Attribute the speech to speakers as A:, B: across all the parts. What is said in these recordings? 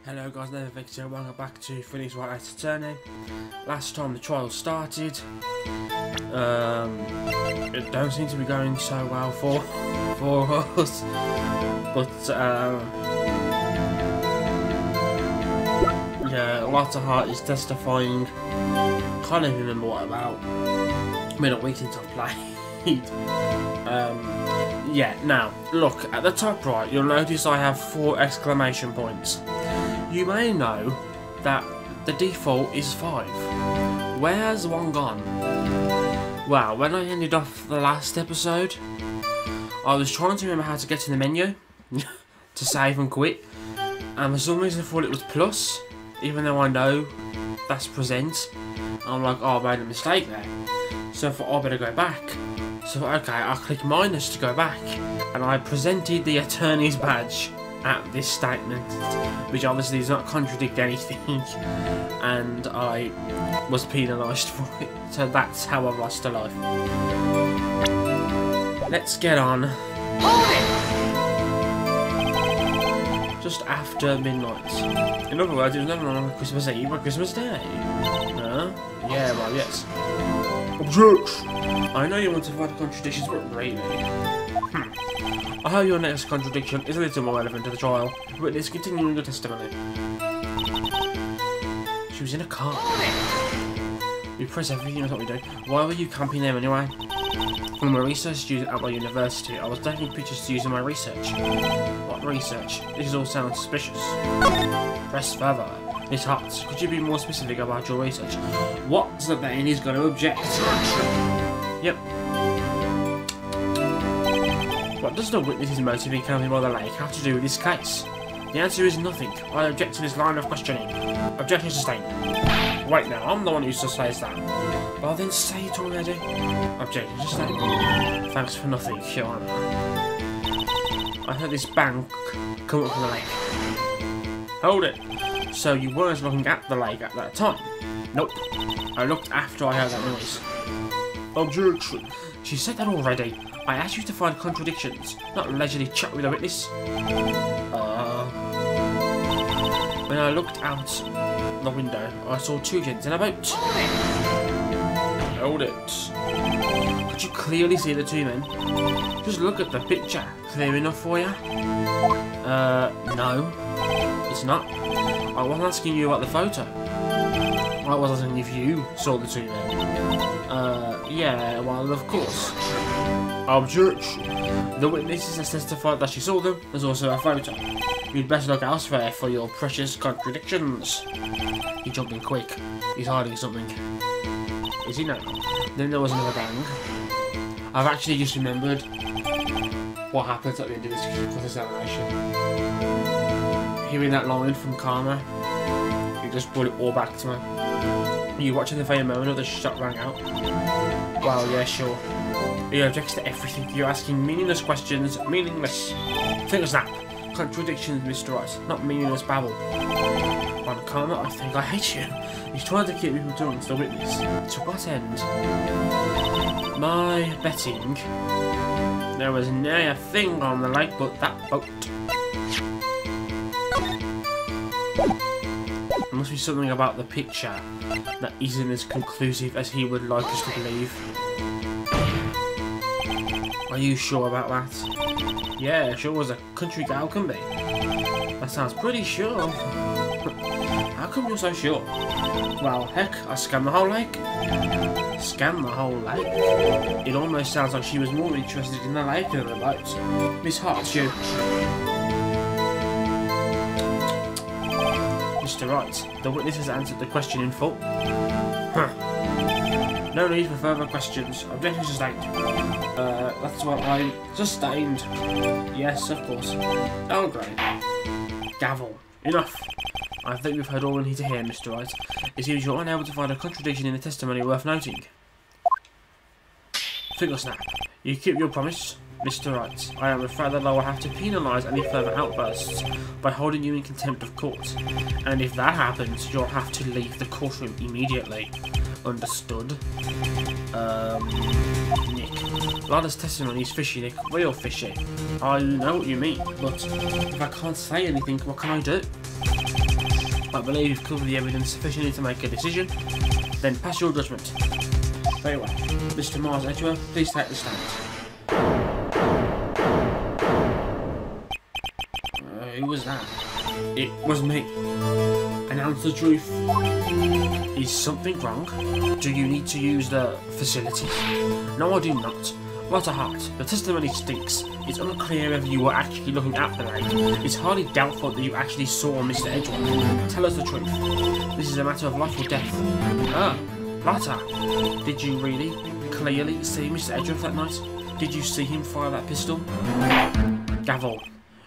A: Hello guys, Never Victor, welcome back to Finish Wright's attorney. Last time the trial started, it don't seem to be going so well for us, but yeah, lots of Hart is testifying. Can't even remember what about. It's been a week since I've played. Yeah, now look at the top right, you'll notice I have 4 exclamation points. You may know that the default is 5. Where's one gone? Well, when I ended off the last episode, I was trying to remember how to get to the menu to save and quit, and for some reason I thought it was plus, even though I know that's present. I'm like, oh, I made a mistake there. So I thought, oh, I better go back. So okay, I'll click minus to go back, and I presented the attorney's badge at this statement, which obviously does not contradict anything, and I was penalised for it. So that's how I've lost a life. Let's get on. Just after midnight. In other words, it was never on Christmas Eve or Christmas Day. Yeah, well, yes. Objection! I know you want to find contradictions, but really. I hope your next contradiction is a little more relevant to the trial. Witness continuing the testimony. She was in a car. We press everything, that's what we do. Why were you camping there anyway? I'm a research student at my university. I was taking pictures to use in my research. What research? This all sounds suspicious. Press further. Miss Hart, could you be more specific about your research? What's the Bane is going to object? Yep. What does the witness's motive in camping by the lake have to do with this case? The answer is nothing. I object to this line of questioning. Objection sustained. Wait now, I'm the one who says that. Well then say it already. Objection sustained. Thanks for nothing, Your Honour. I heard this bang come up from the lake. Hold it. So you weren't looking at the lake at that time? Nope. I looked after I heard that noise. Objection. She said that already. I asked you to find contradictions, not leisurely chat with a witness. When I looked out the window, I saw 2 gents in a boat. Hold it. Could you clearly see the 2 men? Just look at the picture. Clear enough for you? No. It's not. I wasn't asking you about the photo. I was asking if you saw the 2 men. Yeah, well, of course. Objection. The witnesses has testified that she saw them. There's also a photo. You'd better look elsewhere for your precious contradictions. He jumped in quick. He's hiding something. Is he now? Then there was another bang. I've actually just remembered what happens at the end of this cross-examination. Hearing that line from Karma, it just brought it all back to me. Are you watching the very moment of the shot rang out? Well, yeah, sure. He objects to everything. You're asking meaningless questions. Meaningless. Finger snap. Contradictions, Mr. Wright. Not meaningless babble. On Karma, I think I hate you. He's trying to keep me from talking to the witness. To what end? My betting. There was near a thing on the lake but that boat. There must be something about the picture that isn't as conclusive as he would like us to believe. Are you sure about that? Yeah, sure as a country gal can be. That sounds pretty sure. How come you're so sure? Well, heck, I scanned the whole lake. Scan the whole lake? It almost sounds like she was more interested in the lake than the boat. Miss Hart, you. Mr. Wright, the witness has answered the question in full. Huh. No need for further questions. Objection sustained. That's what I... Sustained. Yes, of course. Oh, great. Gavel. Enough. I think we've heard all we need to hear, Mr. Wright. It seems you're unable to find a contradiction in the testimony worth noting. Finger snap. You keep your promise, Mr. Wright. I am afraid that I will have to penalise any further outbursts by holding you in contempt of court. And if that happens, you'll have to leave the courtroom immediately. Understood? Nick. Lada's testimony is fishy, Nick. Real fishy. I know what you mean, but if I can't say anything, what can I do? I believe you've covered the evidence sufficiently to make a decision. Then pass your judgment. Very well. Mr. Mars Edgeworth, please take the stand. Who was that? It was me. Announce the truth. Is something wrong? Do you need to use the facilities? No, I do not. What a heart. The testimony stinks. It's unclear whether you were actually looking at the lake. It's hardly doubtful that you actually saw Mr. Edgeworth. Tell us the truth. This is a matter of life or death. Ah, Lotta. Did you really, clearly see Mr. Edgeworth that night? Did you see him fire that pistol? Gavel,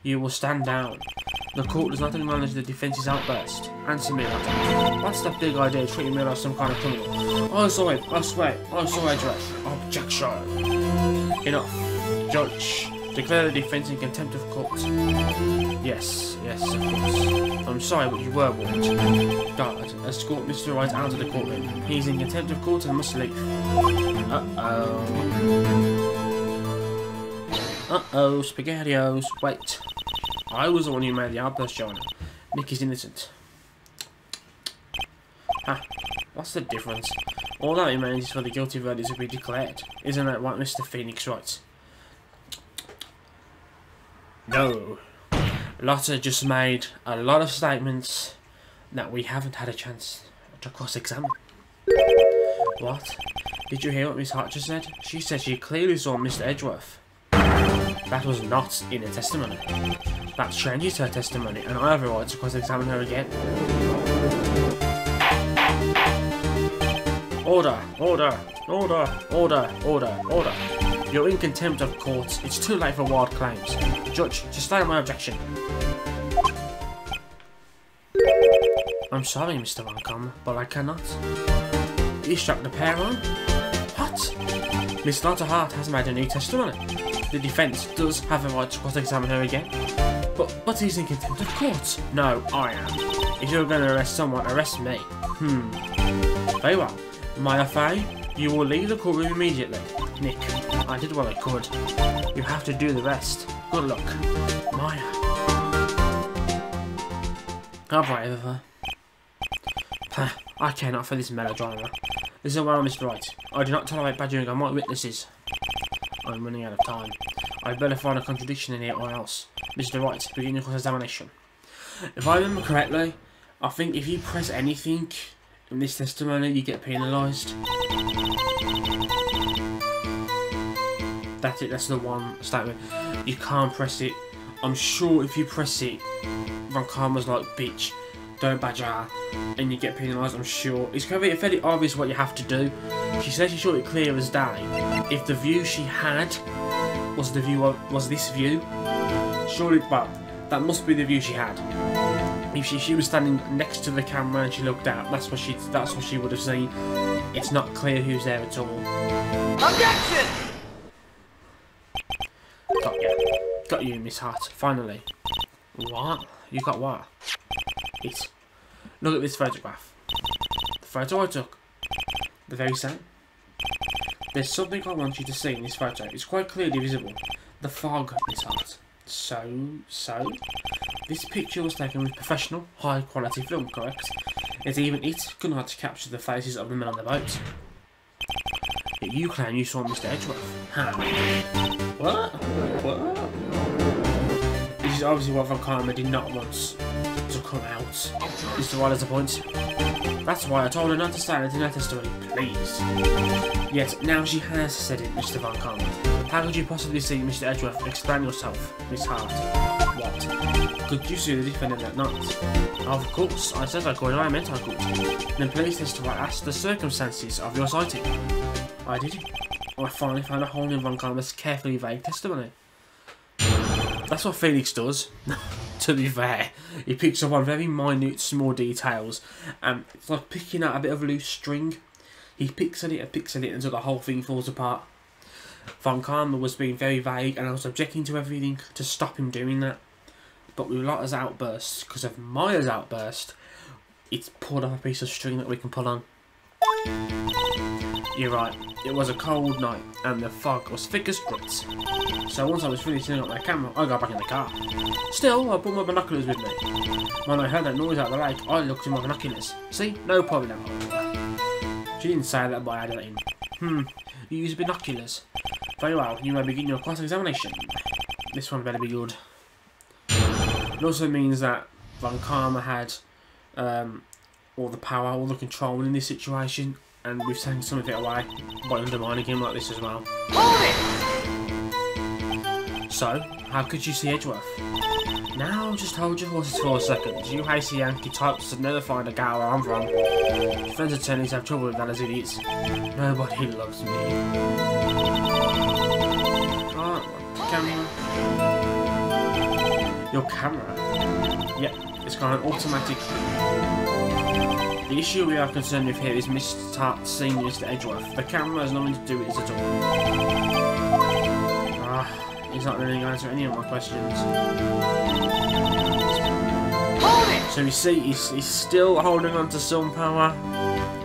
A: you will stand down. The court does not acknowledge the defence's outburst. Answer me, Lotta. What's that big idea treating me like some kind of criminal? I saw it, I swear, I saw Edgeworth. Objection. Enough. Judge, declare the defence in contempt of court. Yes, of course. I'm sorry, but you were warned. Guard, escort Mr. Wright out of the courtroom. He's in contempt of court and must leave. Uh-oh, SpaghettiOs. Wait. I was the one who made the outburst, Joanna. Nick is innocent. Ha. What's the difference? All that remains is for the guilty verdict to be declared. Isn't that right, Mr. Phoenix Wright? No. Lotta just made a lot of statements that we haven't had a chance to cross-examine. What? Did you hear what Miss Hart just said? She said she clearly saw Mr. Edgeworth. That was not in her testimony. That changes her testimony, and I have a right to cross-examine her again. Order, order, order, order, order, order. You're in contempt of court. It's too late for wild claims. Judge, sustain my objection. I'm sorry, Mr. Vancom, but I cannot. You struck the pair on? What? Miss Lotta Hart has made a new testimony. The defence does have a right to cross-examine her again. But he's in contempt of court. No, I am. If you're going to arrest someone, arrest me. Very well. Maya Fay, you will leave the courtroom immediately. Nick, I did what I could. You have to do the rest. Good luck. Maya. How brave of her. I cannot for this melodrama. This is well, Mr. Wright. I do not tolerate badgering on my witnesses. I'm running out of time. I'd better find a contradiction in here or else. Mr. Wright, begin your cross-examination. If I remember correctly, I think if you press anything in this testimony, you get penalised. That's it, that's the one statement. You can't press it. I'm sure if you press it, Vancom was like, bitch, don't badger her, and you get penalised, I'm sure. It's going to be fairly obvious what you have to do. She says she saw it clear as day. If the view she had was the view of, was this view, surely, but that must be the view she had. If she was standing next to the camera and she looked out, that's what she would have seen. It's not clear who's there at all.
B: Objection!
A: Got you, Miss Hart. Finally. What? You got what? It. Look at this photograph. The photo I took. The very same. There's something I want you to see in this photo. It's quite clearly visible. The fog, Miss Hart. So? This picture was taken with professional, high-quality film, correct? Yet even it could not capture the faces of the men on the boat. Yet you claim you saw Mr. Edgeworth. Huh? What? This is obviously what Vancom did not want to come out. Mr. Wright has a point. That's why I told her not to say anything in her testimony, please. Yet now she has said it, Mr. Vancom. How could you possibly see Mr. Edgeworth? Explain yourself, Miss Hart. What? Could you see the defendant that night? Of course, I said I could and I meant I could. Then please, Mr. Wright, ask the circumstances of your sighting. I did. I finally found a hole in Vancom's carefully vague testimony. That's what Felix does. To be fair, he picks up on very minute, small details, and it's like picking out a bit of loose string. He picks at it until the whole thing falls apart. Vancom was being very vague, and I was objecting to everything to stop him doing that. But with Lotta's outburst, because of Maya's outburst, it's pulled off a piece of string that we can pull on. You're right. It was a cold night, and the fog was thick as grits. So once I was finished setting up my camera, I got back in the car. Still, I brought my binoculars with me. When I heard that noise out of the lake, I looked at my binoculars. See? No problem. She didn't say that, but I added it in. You use binoculars. Very well, you may begin your cross-examination. This one better be good. It also means that Von Karma had all the power, all the control in this situation, and we've taken some of it away by undermining him like this as well. Hold it! So, how could you see Edgeworth? Now, just hold your horses for a second. You hasty Yankee types would never find a gal where I'm from. Friends attorneys have trouble with that as idiots. Nobody loves me. Camera. Your camera? Yep, it's got an automatic. The issue we are concerned with here is Mr. Senior's Edgeworth. The camera has nothing to do with it at all. He's not really going to answer any of my questions. So you see, he's still holding on to some power.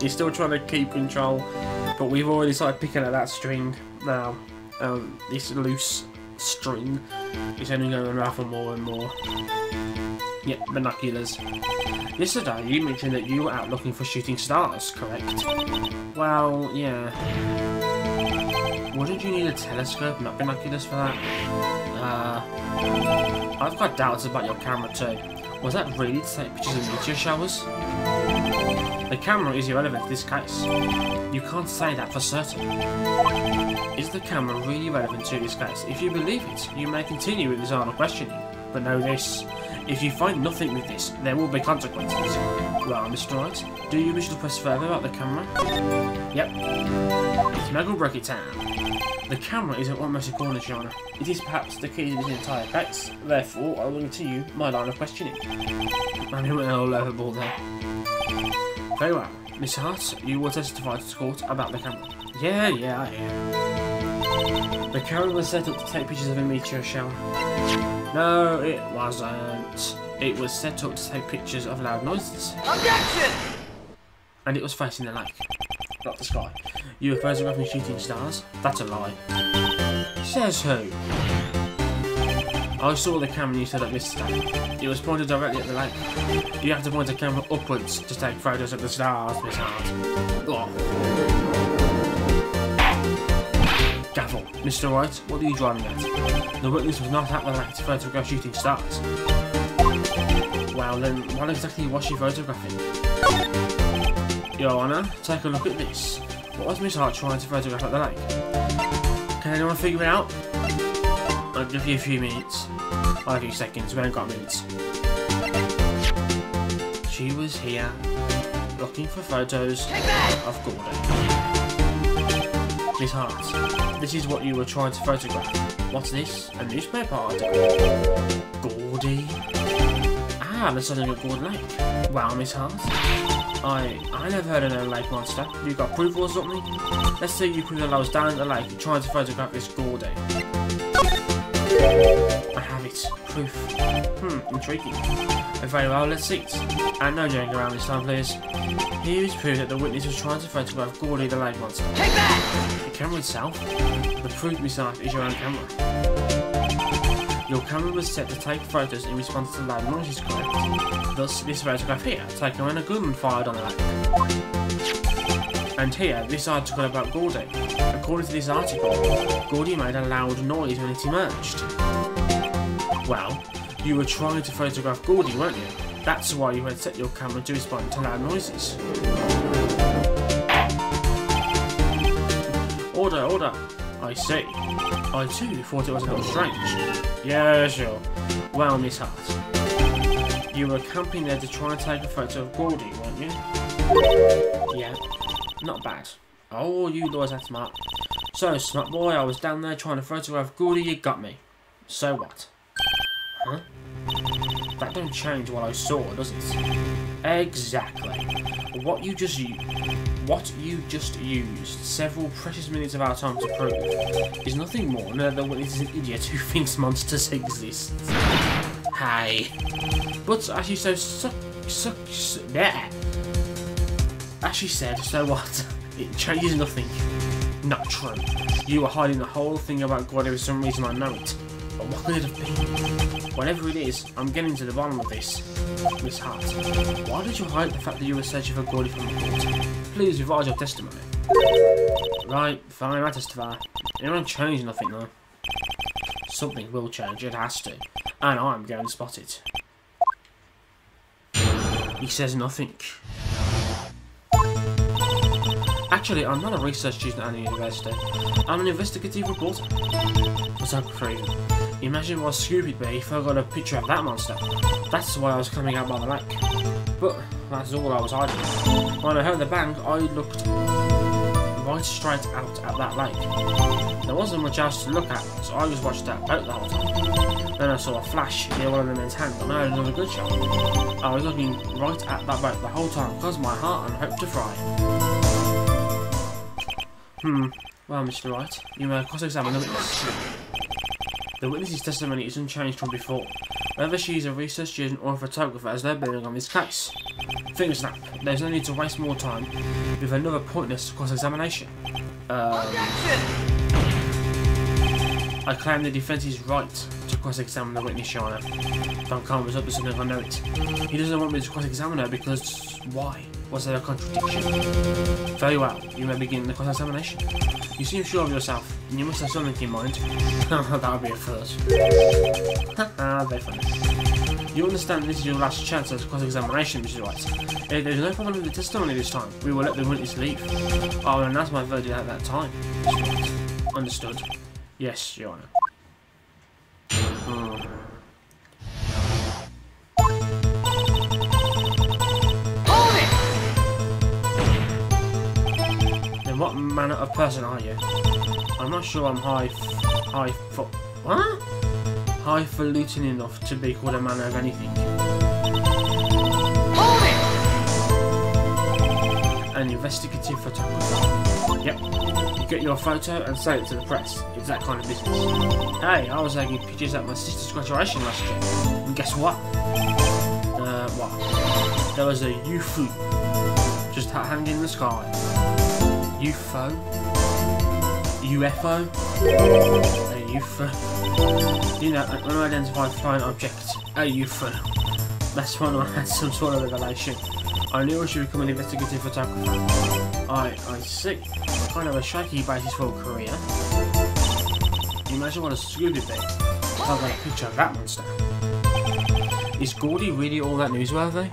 A: He's still trying to keep control, but we've already started picking at that string now. This loose string is only going to unravel more and more. Yep, binoculars. Yesterday you mentioned that you were out looking for shooting stars, correct? Well, yeah. Wouldn't you need a telescope, not binoculars for that? I've got doubts about your camera too. Was that really to take pictures of meteor showers? The camera is irrelevant in this case. You can't say that for certain. Is the camera really relevant to this case? If you believe it, you may continue with this line of questioning. But know this. If you find nothing with this, there will be consequences. Well, Mr. Wright, do you wish to press further about the camera? Yep. It's make or break it time. The camera is at almost a corner, Your Honour. It is perhaps the key to this entire case. Therefore, I will continue my line of questioning. Man, who went all overboard there. Very well. Miss Hart, you will testify to the court about the camera. Yeah, I am. The camera was set up to take pictures of a meteor shower. No, it wasn't. It was set up to take pictures of loud noises. Objection! And it was facing the lake, not the sky. You were photographing shooting stars? That's a lie. Says who? I saw the camera you set up yesterday. It was pointed directly at the lake. You have to point the camera upwards to take photos of the stars, Miss Hart. Oh. Gavel. Mr. Wright, what are you driving at? The witness was not at the lake to photograph shooting stars. Well then, what exactly was she photographing? Your Honour, take a look at this. What was Miss Hart trying to photograph at the lake? Can anyone figure it out? I'll give you a few minutes. I'll have a few seconds, we ain't got minutes. She was here, looking for photos of Gordon. Miss Hart, this is what you were trying to photograph. What's this? A newspaper article. Gordy. Ah, the setting of Gordon Lake. Wow, Miss Hart. I never heard of no lake monster. You got proof or something? Let's say you could I was down at the lake trying to photograph this Gordy. I have it. Proof. Intriguing. Very well, let's see it. And no joking around this time, please. Here is proof that the witness was trying to photograph Gordy the lake monster. Take that! The camera itself? The proof, Miss Hart, is your own camera. Your camera was set to take photos in response to loud noises, correct? Thus, this photograph here, taken when a gun fired on the lake. And here, this article about Gordy. According to this article, Gordy made a loud noise when it emerged. Well, you were trying to photograph Gordy, weren't you? That's why you had set your camera to respond to loud noises. Order, order. I see. I too thought it was a little strange. Yeah, sure. Well, Miss Hart, you were camping there to try and take a photo of Gordy, weren't you? Yeah. Not bad. Oh, you lawyers are smart. So, smart boy, I was down there trying to photograph Gordy, you got me. So what? Huh? That don't change what I saw, does it? Exactly. What you just used several precious minutes of our time to prove is nothing more than the witness is an idiot who thinks monsters exist. Hey. But as you so As she said, so what? It changes nothing. Not true. You were hiding the whole thing about Gordy for some reason, I know it. But what could it have been? Whatever it is, I'm getting to the bottom of this. Miss Hart, why did you hide the fact that you were searching for Gordy from the court? Please revise your testimony. Right, fine, I testify. It won't change nothing though. Something will change, it has to. And I'm going to spot it. He says nothing. Actually, I'm not a research student at the university. I'm an investigative reporter. Photographer even. Imagine what Scoop would be if I got a picture of that monster. That's why I was coming out by the lake. But that's all I was hiding. When I heard the bang, I looked right straight out at that lake. There wasn't much else to look at, so I just watched that boat the whole time. Then I saw a flash near one of the men's hands, and I heard another gunshot. I was looking right at that boat the whole time, because my heart and hope to fry. Well, Mr. Wright, you may cross-examine the witness. The witness's testimony is unchanged from before, whether she is a research student or a photographer as they're bearing on this case. Finger snap, there's no need to waste more time with another pointless cross-examination. I claim the defence is right to cross-examine the witness, Your Honour. Don Khan was up to something, I know it. He doesn't want me to cross-examine her because why? Was there a contradiction? Very well, you may begin the cross-examination. You seem sure of yourself, and you must have something in mind. That would be a first. Very funny. You understand this is your last chance at cross-examination, Mr. Wright. If there's no problem with the testimony this time, we will let the witness leave. I will announce my verdict at that time. Understood. Yes, Your Honour. What manner of person are you? I'm not sure I'm highfalutin enough to be called a man of anything. An investigative photographer. Yep. You get your photo and sell it to the press. It's that kind of business. Hey, I was taking pictures at my sister's graduation last year. And guess what? What? There was a UFO just hanging in the sky. UFO? UFO? A UFO? You know, an unidentified flying object. A UFO. That's when I had some sort of revelation. I knew I should become an investigative photographer. I see. Kind of a shaky basis for a career. Imagine what a scoop it'd be if I got a picture of that monster. Is Gordy really all that newsworthy?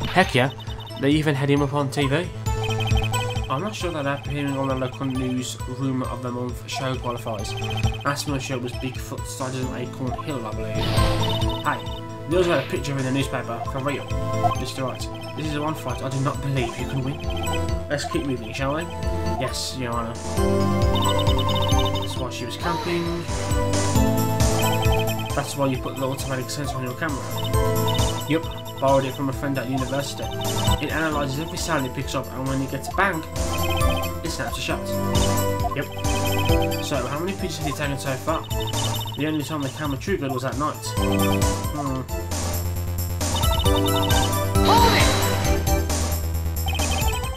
A: Heck yeah, they even had him up on TV. I'm not sure that appearing on the local news rumour of the month show qualifies. Last month's show was Bigfoot sighted on Acorn Hill, I believe. Hey, there's a picture in the newspaper, for real. Mr. Wright, this is a one fight I do not believe you can win. Let's keep moving, shall we? Yes, Your Honour. That's why she was camping. That's why you put the automatic sensor on your camera. Yup. Borrowed it from a friend at university. It analyses every sound it picks up, and when it gets a bang, it snaps a shot. Yep. So, how many pictures have you taken so far? The only time the camera triggered was at night.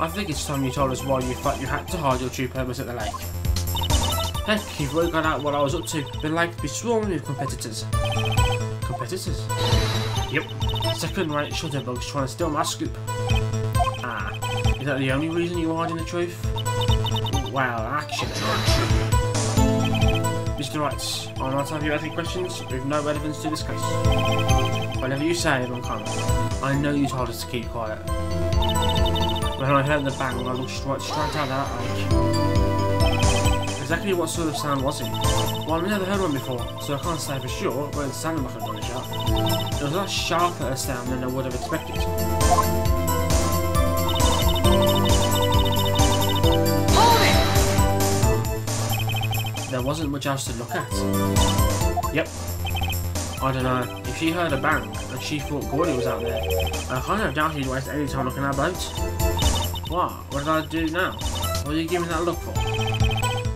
A: I think it's time you told us why you thought you had to hide your true purpose at the lake. Heck, you've worked out what I was up to. The lake would be swarming with competitors. Competitors? Yep. Second-rate shutterbugs trying to steal my scoop. Ah, is that the only reason you're hiding the truth? Well, actually... Mr. Wright, I'll not have you asking questions with no relevance to this case. Whatever you say, Don Connor, I know you told us to keep quiet. When I heard the bang, I looked straight out of that lake. Exactly what sort of sound was it? Well, I've never heard one before, so I can't say for sure, but it sounded like a gunshot. It was a lot sharper a sound than I would have expected. There wasn't much else to look at. Yep. I don't know, if she heard a bang and she thought Gordy was out there, I kind of doubt he'd waste any time looking at boats. What did I do now? What are you giving that look for?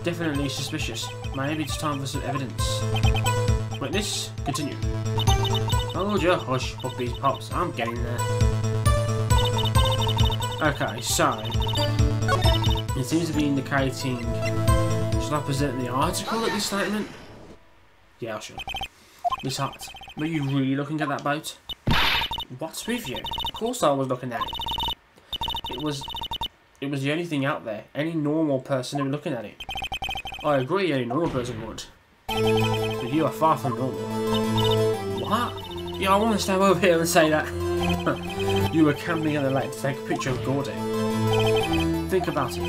A: Definitely suspicious. Maybe it's time for some evidence. Witness, continue. Hold your hush, puppies, pops. I'm getting there. Okay, so it seems to be indicating. Should I present the article at this statement? Yeah, sure. Miss Hart, were you really looking at that boat? What's with you? Of course I was looking at it. It was the only thing out there. Any normal person would be looking at it. I agree, any normal person would. But you are far from normal. What? Yeah, I want to stand over here and say that. You were camping on the lake to take a picture of Gordy. Think about it.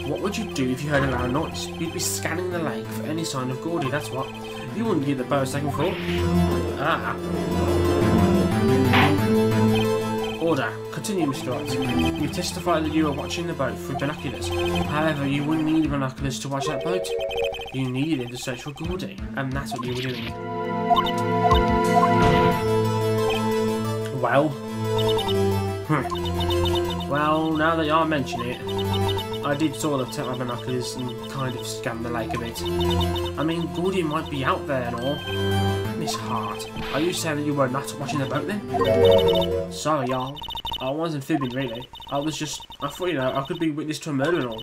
A: What would you do if you heard a loud noise? You'd be scanning the lake for any sign of Gordy, that's what. You wouldn't give the boat a second thought. Ah. Order. Continue, Mr. Wright. You testified that you were watching the boat through binoculars. However, you wouldn't need binoculars to watch that boat. You needed them to search for Gordy, and that's what you were doing. Well. Well, now that you are mentioning it, I did sort of take my binoculars and kind of scan the lake a bit. I mean, Gordy might be out there and all. Miss Hart, are you saying that you were not watching the boat then? Sorry, y'all. I wasn't fibbing, really. I thought, you know, I could be witness to a murder and all.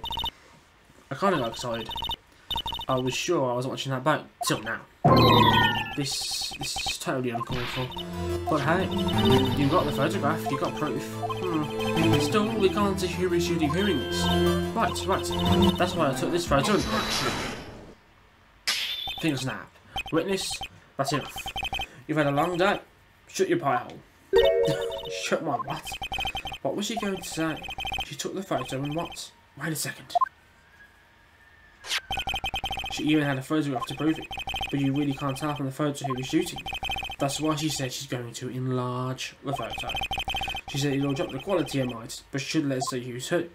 A: I kind of got excited. I was sure I was watching that boat, till now. This is totally uncalled for. But hey, you got the photograph, you got proof. Still, we can't see who is shooting who in this. Right. That's why I took this photo. Finger snap. Witness, that's enough. You've had a long day. Shut your pie hole. Shut my what? What was she going to say? She took the photo and what? Wait a second. She even had a photograph to prove it. But you really can't tell from the photo who was shooting. That's why she said she's going to enlarge the photo. She said it'll drop the quality a mite, but should let us see who's who.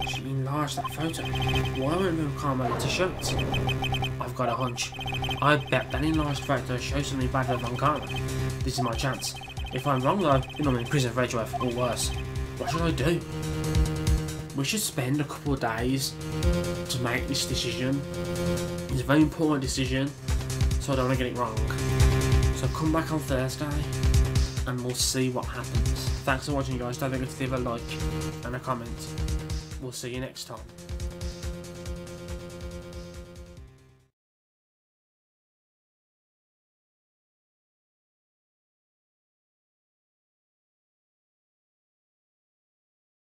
A: She enlarged that photo. Why won't we Carmela to show it? I've got a hunch. I bet that enlarged photo shows something bad on Carmela. This is my chance. If I'm wrong though, then I'm in prison for Edgeworth, or worse. What should I do? We should spend a couple of days to make this decision. It's a very important decision, so I don't want to get it wrong. So come back on Thursday and we'll see what happens. Thanks for watching, guys. Don't forget to leave a like and a comment. We'll see you next time.